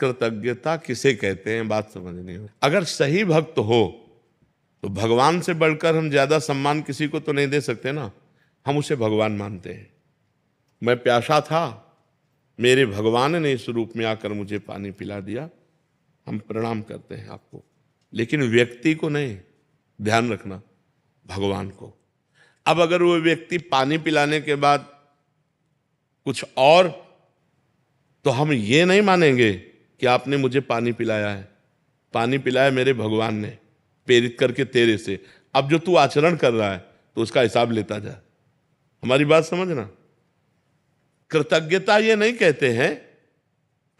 कृतज्ञता किसे कहते हैं, बात समझनी हो। अगर सही भक्त हो तो भगवान से बढ़कर हम ज्यादा सम्मान किसी को तो नहीं दे सकते ना, हम उसे भगवान मानते हैं। मैं प्यासा था, मेरे भगवान ने इस रूप में आकर मुझे पानी पिला दिया, हम प्रणाम करते हैं आपको। लेकिन व्यक्ति को नहीं, ध्यान रखना, भगवान को। अब अगर वो व्यक्ति पानी पिलाने के बाद कुछ और, तो हम ये नहीं मानेंगे कि आपने मुझे पानी पिलाया है, पानी पिलाया मेरे भगवान ने प्रेरित करके तेरे से, अब जो तू आचरण कर रहा है तो उसका हिसाब लेता जा। हमारी बात समझना। कृतज्ञता ये नहीं कहते हैं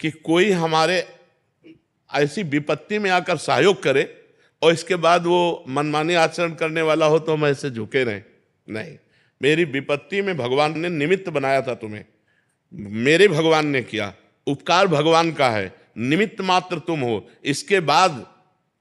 कि कोई हमारे ऐसी विपत्ति में आकर सहयोग करे और इसके बाद वो मनमानी आचरण करने वाला हो तो हम ऐसे झुके रहें। नहीं, मेरी विपत्ति में भगवान ने निमित्त बनाया था तुम्हें, मेरे भगवान ने किया, उपकार भगवान का है, निमित्त मात्र तुम हो। इसके बाद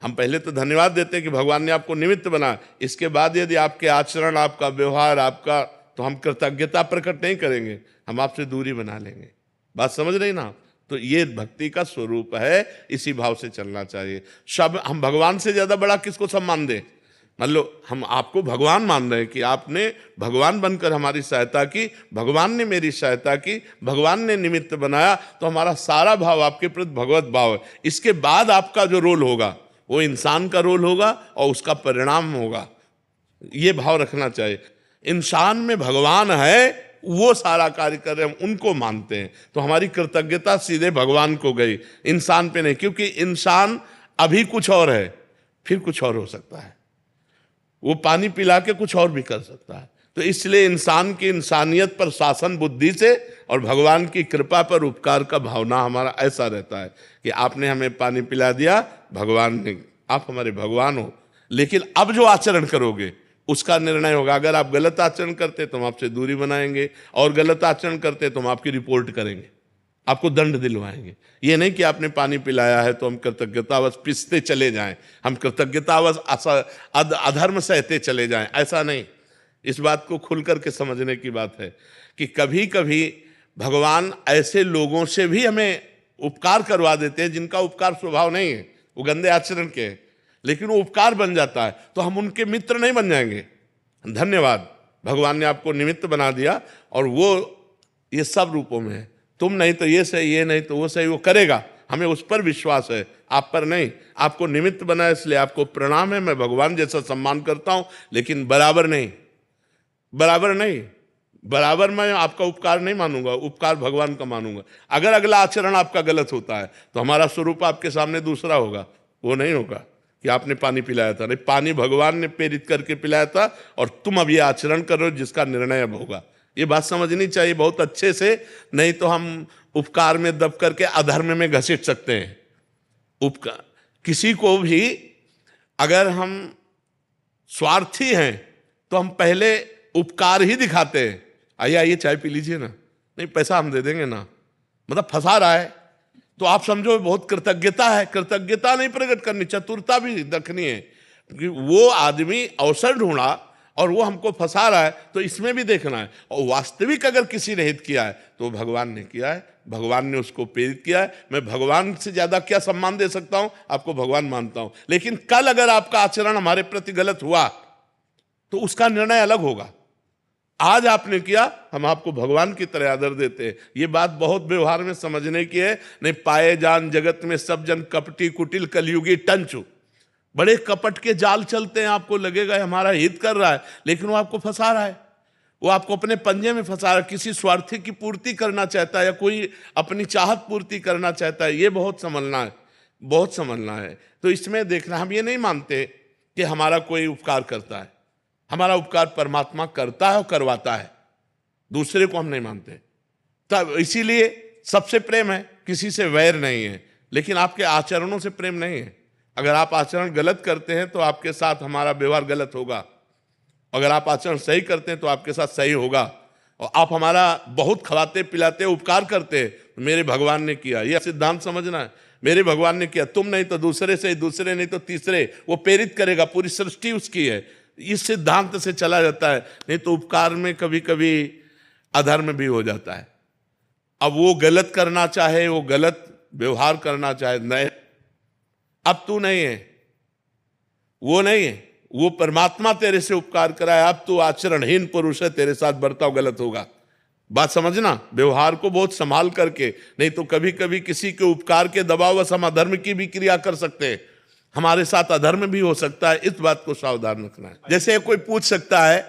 हम पहले तो धन्यवाद देते हैं कि भगवान ने आपको निमित्त बनाया, इसके बाद यदि आपके आचरण, आपका व्यवहार, आपका, तो हम कृतज्ञता प्रकट नहीं करेंगे, हम आपसे दूरी बना लेंगे। बात समझ रही ना? तो ये भक्ति का स्वरूप है, इसी भाव से चलना चाहिए। सब हम भगवान से ज्यादा बड़ा किसको सम्मान दें? मान लो हम आपको भगवान मान रहे हैं कि आपने भगवान बनकर हमारी सहायता की, भगवान ने मेरी सहायता की, भगवान ने निमित्त बनाया, तो हमारा सारा भाव आपके प्रति भगवत भाव है। इसके बाद आपका जो रोल होगा वो इंसान का रोल होगा और उसका परिणाम होगा, ये भाव रखना चाहिए। इंसान में भगवान है, वो सारा कार्य कर रहे हैं, हम उनको मानते हैं, तो हमारी कृतज्ञता सीधे भगवान को गई, इंसान पे नहीं। क्योंकि इंसान अभी कुछ और है, फिर कुछ और हो सकता है, वो पानी पिला के कुछ और भी कर सकता है। तो इसलिए इंसान की इंसानियत पर शासन बुद्धि से और भगवान की कृपा पर उपकार का भावना हमारा ऐसा रहता है कि आपने हमें पानी पिला दिया, भगवान ने, आप हमारे भगवान हो। लेकिन अब जो आचरण करोगे उसका निर्णय होगा। अगर आप गलत आचरण करते तो हम आपसे दूरी बनाएंगे, और गलत आचरण करते तो हम आपकी रिपोर्ट करेंगे, आपको दंड दिलवाएंगे। ये नहीं कि आपने पानी पिलाया है तो हम कृतज्ञतावश पिसते चले जाएं, हम कृतज्ञतावश अधर्म सहते चले जाएं, ऐसा नहीं। इस बात को खुल करके समझने की बात है कि कभी कभी भगवान ऐसे लोगों से भी हमें उपकार करवा देते हैं जिनका उपकार स्वभाव नहीं है, वो गंदे आचरण के हैं, लेकिन वो उपकार बन जाता है, तो हम उनके मित्र नहीं बन जाएंगे। धन्यवाद, भगवान ने आपको निमित्त बना दिया, और वो ये सब रूपों में है, तुम नहीं तो ये सही, ये नहीं तो वो सही, वो करेगा, हमें उस पर विश्वास है, आप पर नहीं। आपको निमित्त बनाया इसलिए आपको प्रणाम है, मैं भगवान जैसा सम्मान करता हूं, लेकिन बराबर नहीं, बराबर नहीं, बराबर मैं आपका उपकार नहीं मानूंगा, उपकार भगवान का मानूंगा। अगर अगला आचरण आपका गलत होता है तो हमारा स्वरूप आपके सामने दूसरा होगा, वो नहीं होगा कि आपने पानी पिलाया था, नहीं, पानी भगवान ने प्रेरित करके पिलाया था और तुम अब ये आचरण कर रहे हो जिसका निर्णय अब होगा। ये बात समझनी चाहिए बहुत अच्छे से, नहीं तो हम उपकार में दब करके अधर्म में घसीट सकते हैं। उपकार किसी को भी, अगर हम स्वार्थी हैं तो हम पहले उपकार ही दिखाते हैं, आइए आइए चाय पी लीजिए ना, नहीं पैसा हम दे देंगे ना, मतलब फंसा रहा है, तो आप समझो बहुत कृतज्ञता है। कृतज्ञता नहीं प्रकट करनी, चतुरता भी रखनी है कि वो आदमी अवसर ढूंढा और वो हमको फंसा रहा है, तो इसमें भी देखना है। और वास्तविक अगर किसी ने हित किया है तो भगवान ने किया है, भगवान ने उसको प्रेरित किया है। मैं भगवान से ज्यादा क्या सम्मान दे सकता हूं? आपको भगवान मानता हूं। लेकिन कल अगर आपका आचरण हमारे प्रति गलत हुआ तो उसका निर्णय अलग होगा। आज आपने किया, हम आपको भगवान की तरह आदर देते हैं। ये बात बहुत व्यवहार में समझने की है। नहीं, पाए जान जगत में सब जन कपटी कुटिल कलयुगी टंचु, बड़े कपट के जाल चलते हैं, आपको लगेगा हमारा हित कर रहा है, लेकिन वो आपको फंसा रहा है, वो आपको अपने पंजे में फंसा रहा है। किसी स्वार्थी की पूर्ति करना चाहता है या कोई अपनी चाहत पूर्ति करना चाहता है, ये बहुत समझना है, बहुत समझना है। तो इसमें देखना, हम ये नहीं मानते कि हमारा कोई उपकार करता है, हमारा उपकार परमात्मा करता है और करवाता है, दूसरे को हम नहीं मानते। तब इसीलिए सबसे प्रेम है, किसी से वैर नहीं है, लेकिन आपके आचरणों से प्रेम नहीं है। अगर आप आचरण गलत करते हैं तो आपके साथ हमारा व्यवहार गलत होगा, अगर आप आचरण सही करते हैं तो आपके साथ सही होगा। और आप हमारा बहुत खवाते पिलाते उपकार करते हैं, तो मेरे भगवान ने किया, यह सिद्धांत समझना है। मेरे भगवान ने किया, तुम नहीं तो दूसरे से, दूसरे नहीं तो तीसरे, वो प्रेरित करेगा, पूरी सृष्टि उसकी है। इस सिद्धांत से चला जाता है, नहीं तो उपकार में कभी कभी अधर्म भी हो जाता है। अब वो गलत करना चाहे, वो गलत व्यवहार करना चाहे, नहीं, अब तू नहीं है, वो नहीं है, वो परमात्मा तेरे से उपकार कराए, अब तू आचरणहीन पुरुष है, तेरे साथ बर्ताव गलत होगा। बात समझना, व्यवहार को बहुत संभाल करके, नहीं तो कभी कभी किसी के उपकार के दबावश हम अधर्म की भी क्रिया कर सकते हैं, हमारे साथ अधर्म भी हो सकता है, इस बात को सावधान रखना है। जैसे कोई पूछ सकता है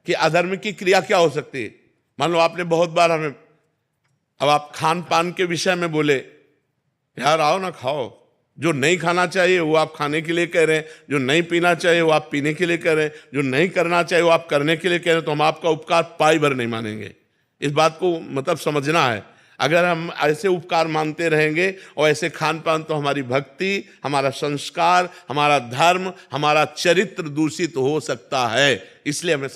कि अधर्म की क्रिया क्या हो सकती है। मान लो आपने बहुत बार हमें, अब आप खान पान के विषय में बोले, यार आओ ना खाओ, जो नहीं खाना चाहिए वो आप खाने के लिए कह रहे हैं, जो नहीं पीना चाहिए वो आप पीने के लिए कह रहे हैं, जो नहीं करना चाहिए वो आप करने के लिए कह रहे हैं, तो हम आपका उपकार पाई भर नहीं मानेंगे। इस बात को मतलब समझना है। अगर हम ऐसे उपकार मानते रहेंगे और ऐसे खान पान, तो हमारी भक्ति, हमारा संस्कार, हमारा धर्म, हमारा चरित्र दूषित हो सकता है। इसलिए हमें